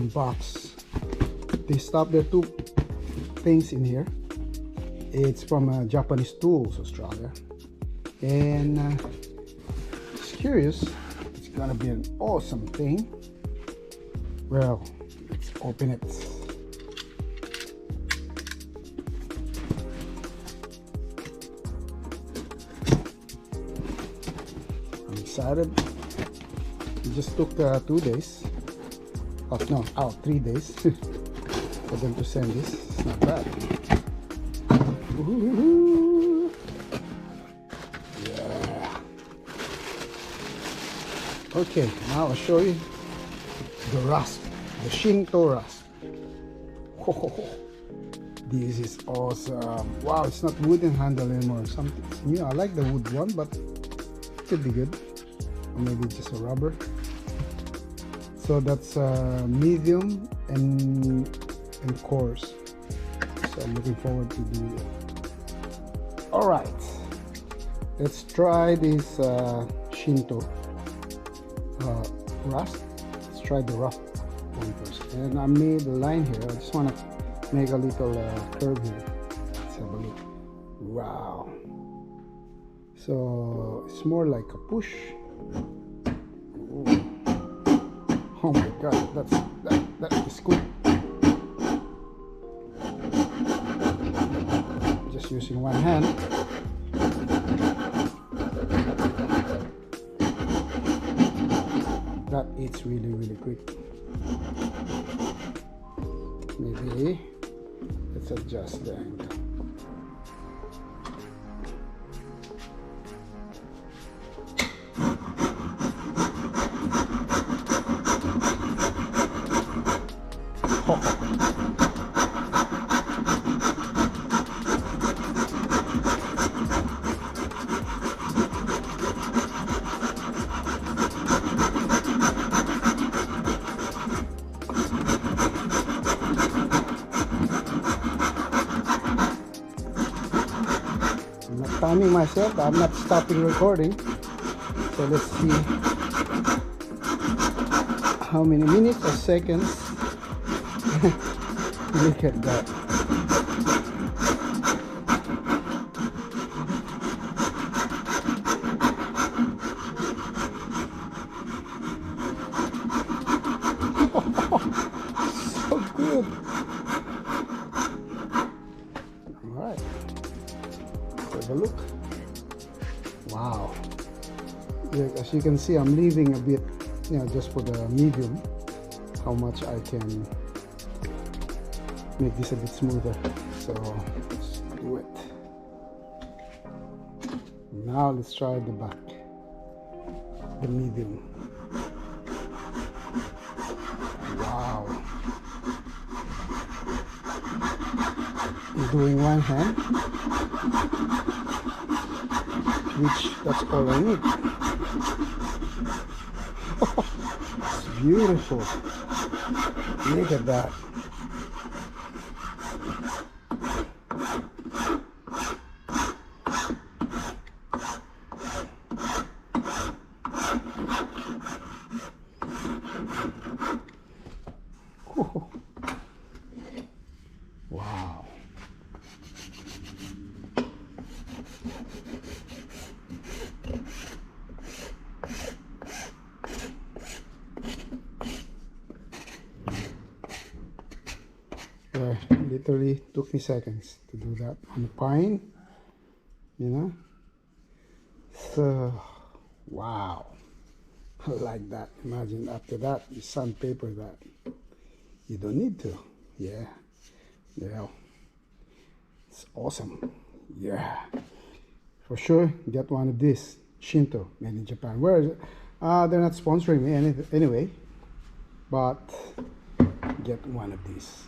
unbox this stuff. There are two things in here. It's from Japanese Tools Australia, and just curious, it's gonna be an awesome thing. Well, let's open it. I'm excited. It just took 2 days. Oh no, 3 days for them to send this. It's not bad. Ooh. Yeah. Okay, now I'll show you the rasp, the Shinto Rasp. This is awesome. Wow, it's not wooden handle anymore or something. Yeah, I like the wood one, but it could be good. Or maybe just a rubber. So that's medium and coarse. So I'm looking forward to doing it. All right, let's try this Shinto Rasp. Let's try the rough one first. And I made a line here. I just want to make a little curve here. Let's have a look. Wow. So it's more like a push. Ooh. Oh my God, that is cool. Just using one hand. That eats really quick. Maybe let's adjust the angle. I'm not timing myself. I'm not stopping recording. So let's see how many minutes or seconds. Look at that. So good. All right. Have a look. Wow. Yeah, as you can see, I'm leaving a bit, just for the medium, how much I can make this a bit smoother. So let's do it. Now let's try the back, the medium. Wow. I'm doing one hand, which that's all I need. It's beautiful. Look at that. Wow. Literally took me seconds to do that on the pine, so wow. I like that. Imagine after that you sandpaper that. You don't need to. Yeah, it's awesome. Yeah, for sure get one of these. Shinto, made in Japan. Where is it? They're not sponsoring me anyway, but get one of these.